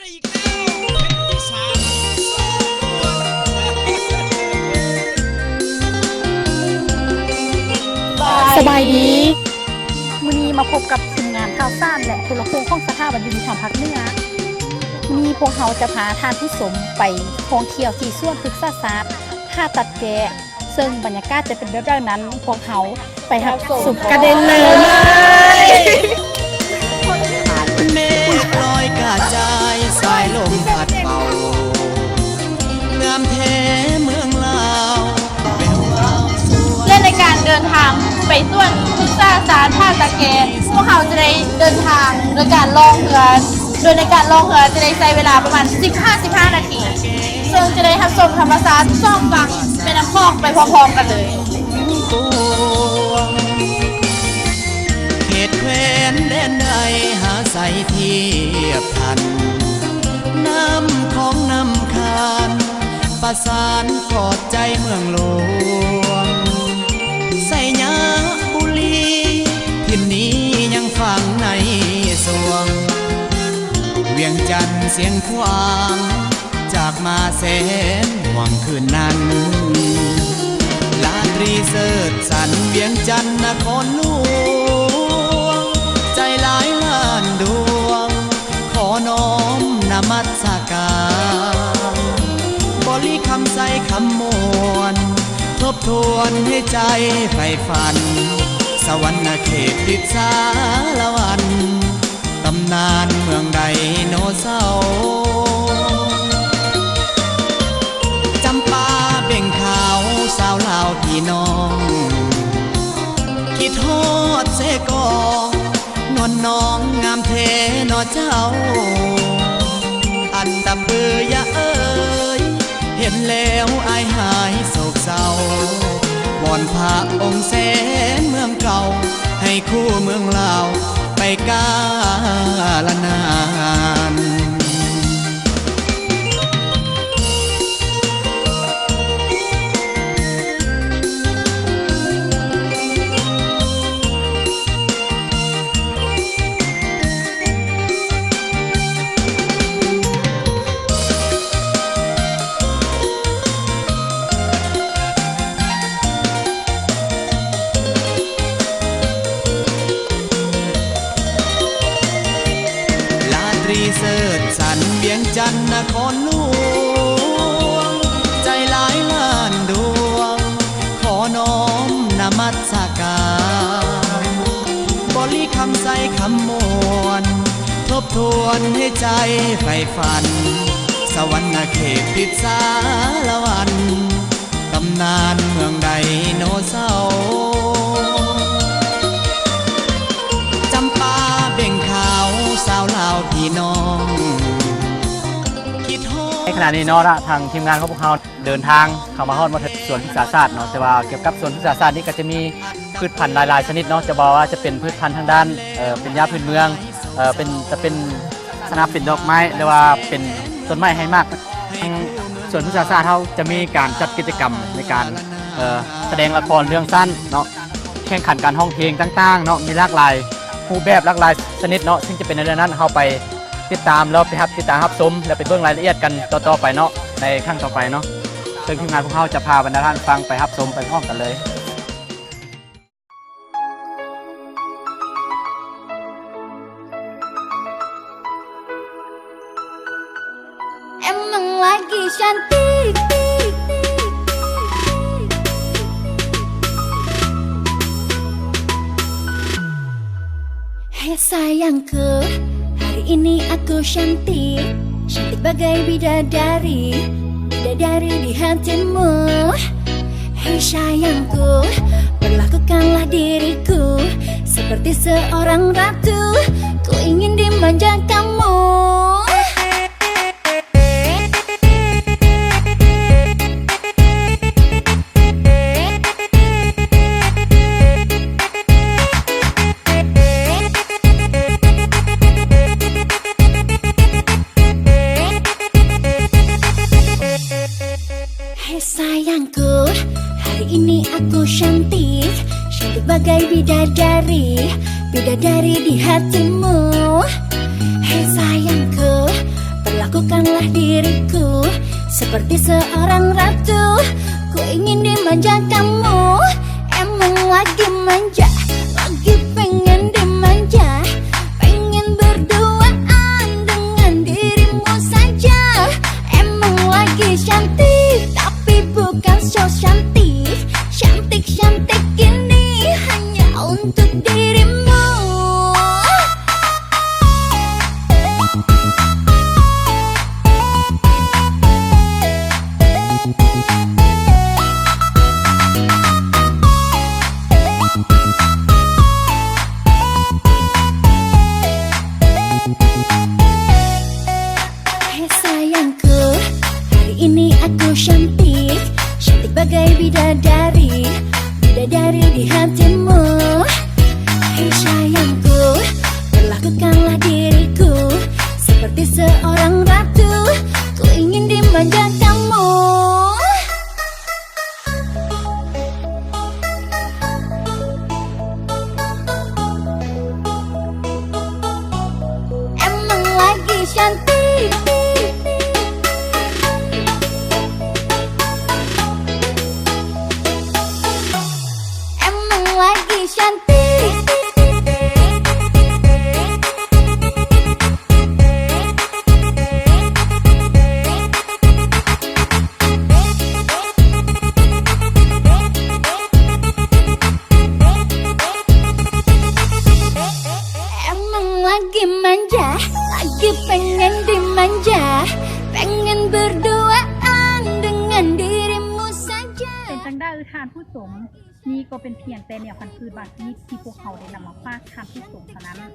ได้อีกแล้วที่สามสบายดีมื้อนี้มาพบกับทีมงานข่าวสารและโทรโขงของสถาบันยุติธรรมภาคเหนือมื้อนี้พวกเขาจะพาท่านผู้ชมไปท่องเที่ยวที่สวนพฤกษศาสตร์ท่าตัดแกะซึ่งบรรยากาศจะเป็นแบบนั้นพวกเขาไปรับชมกันได้เลยเมฆลอยกระจายสายลมพัดเป่างามแท้เมืองลาวแวววาวสวย และในการเดินทางไปส่วนพฤกษศาสตร์ท่าตะแกพวกเขาจะได้เดินทางโดยการล่องเรือโดยในการล่องเรือจะได้ใช้เวลาประมาณ 15 นาทีซึ่งจะได้ทับชมธรรมชาติซ่องฟังเป็นน้ำคลองไปพร้อมๆกันเลย เขตแคว้นแดนใดหาใสเทียบทันน้ำของน้ำคานประสานกอดใจเมืองหลวงใส่ยาบุรีทิ่นนี้ยังฝังในสวงเวียงจันทร์เสียงควางจากมาแสนห่วงคืนนั้นลาตรีเสิร์ชสันเวียงจันทร์นครหลวงใจหลายล้านดวงขอน้อมนมัสการบริคำใส่คำมวลทบทวนให้ใจใฝ่ฝันสวรรค์เขตดิสาละวันตำนานเมืองไดโนเสาร์จำปาเบ่งขาวสาวลาวพี่น้องคิดฮอดเสกอนวลน้องงามเทนอเจ้าอันตะเปือยะเอ้ยเห็นแล้วอายหายโศกเศร้าวอนพระองค์แสนเมืองเก่าให้คู่เมืองลาวไปกาลนานเสิร์ชสันเวียงจันทร์นครหลวงใจหลายล้านดวงขอน้อมนมัสการบริคำใส่คำมวลทบทวนให้ใจใฝ่ฝันสวรรค์เขตดิสาละวันตำนานเมืองไดโนเสาร์จำปาเบ่งขาวสาวลาวพี่น้องในขณะนี้เนาะทางทีมงานของพวกเราเดินทางเข้ามาฮอดมาถึงสวนพฤกษศาสตร์เนาะแต่ว่าเกี่ยวกับสวนพฤกษศาสตร์นี่ก็จะมีพืชพันธุ์หลายๆชนิดเนาะจะบอกว่าจะเป็นพืชพันธุ์ทางด้านเป็นหญ้าพื้นเมืองจะเป็นสนับเป็นดอกไม้หรือว่าเป็นต้นไม้ให้มากทางสวนพฤกษศาสตร์เขาจะมีการจัดกิจกรรมในการแสดงละครเรื่องสั้นเนาะแข่งขันการร้องเพลงต่างๆเนาะมีหลากหลายรูปแบบหลากหลายชนิดเนาะซึ่งจะเป็นในเรื่องนั้นเข้าไปติดตามแล้วไปติดตามรับชมและไปเบิ่งรายละเอียดกันต่อๆไปเนาะในครั้งต่อไปเนาะซึ่งทีมงานพวกเขาจะพาบรรดาท่านฟังไปรับชมไปพร้อมกันเลย Emang lagi cantik Hai sayangku, hari ini aku cantik Cantik bagai bidadari Bidadari di hatimu Hai sayangku, perlakukanlah diriku Seperti seorang ratu Ku ingin dimanja kamu Sayangku, hari ini aku cantik Cantik bagai bidadari Bidadari di hatimu Hei sayangku, Perlakukanlah diriku seperti seorang ratu. Ku ingin dimanja kamu, emang lagi manja, lagi pengen dimanja, pengen berduaan dengan dirimu saja. Emang lagi cantik, tapi bukan so cantik. Cantik-cantik ini hanya untuk dirimu. Hei sayangku, hari ini aku cantik, cantik bagai bidadari, bidadari di hatimu. Hei sayangku, perlakukanlah diriku seperti seorang ratu. Ku ingin dimanja kamu. Emang lagi cantik, emang lagi cantik. Emang lagi manja, lagi pengen dimanja, pengen berduaan dengan dirimu saja. เป็นจังได้ทานผู้สมนี่ก็เป็นเพียงแต่แนวพันธุ์พืชบางชนิดที่พวกเขาได้นำมาฝากทานผู้สมเท่านั้น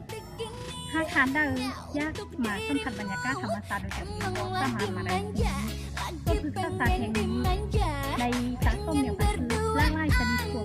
ถ้าทานได้ยากมาสัมผัสบรรยากาศธรรมชาติโดยจากที่ก็สามารถมาได้ก็คือข้าวสารแห่งนี้ในสะสมแนวพันธุ์พืชหลากหลายชนิดตัว